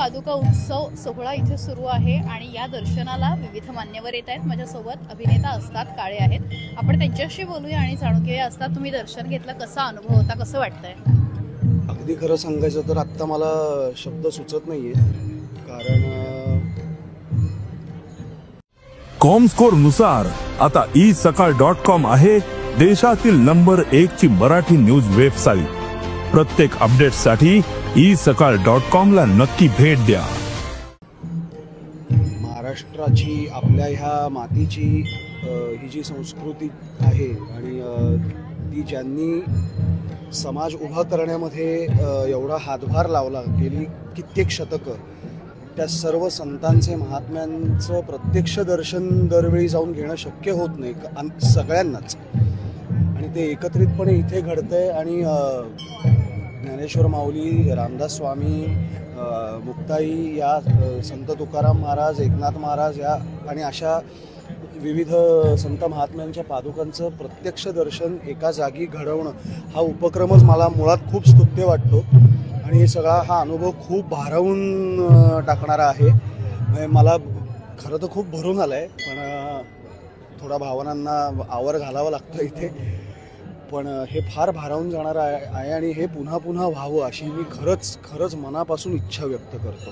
पादुका उत्सव सोहळा इथे सुरू आहे आणि या दर्शनाला विविध मान्यवर येत आहेत। माझ्यासोबत अभिनेता असतात काळे आहेत, आपण त्यांच्याशी बोलूया आणि जाणून घेऊया। असतात, तुम्ही दर्शन घेतलं, कसा अनुभव होता, कसं वाटतंय? अगदी खरं सांगायचं तर आत्ता मला शब्द सुचत नाहीये, कारण कॉमस्कोर नुसार आता isakal.com आहे देशातील नंबर 1 ची मराठी न्यूज वेबसाईट। प्रत्येक अपडेटसाठी isakal.com ला नक्की भेट द्या। महाराष्ट्राची, आपल्या ह्या मातीची ही जी संस्कृती आहे आणि ती ज्यांनी समाज उभा करण्यामध्ये एवढा हातभार लावला, गेली कित्येक शतकं, त्या सर्व संतांचे, महात्म्यांचं प्रत्यक्ष दर्शन दरवेळी जाऊन घेणं शक्य होत नाही सगळ्यांनाच, आणि ते एकत्रितपणे इथे घडतंय। आणि ज्ञानेश्वर माऊली, रामदास स्वामी, मुक्ताई, या संत तुकाराम महाराज, एकनाथ महाराज, या आणि अशा विविध संत महात्म्यांच्या पादुकांचं प्रत्यक्ष दर्शन एका जागी घडवणं हा उपक्रमच मला मुळात खूप स्तुत्य वाटतो आणि हे सगळा हा अनुभव खूप भारावून टाकणारा आहे। म्हणजे मला खरं तर खूप भरून आलं आहे, पण थोडा भावनांना आवर घालावं लागतं इथे, पण हे फार भारावून जाणारं आहे आणि हे पुन्हा पुन्हा व्हावं अशी मी खरंच मनापासून इच्छा व्यक्त करतो।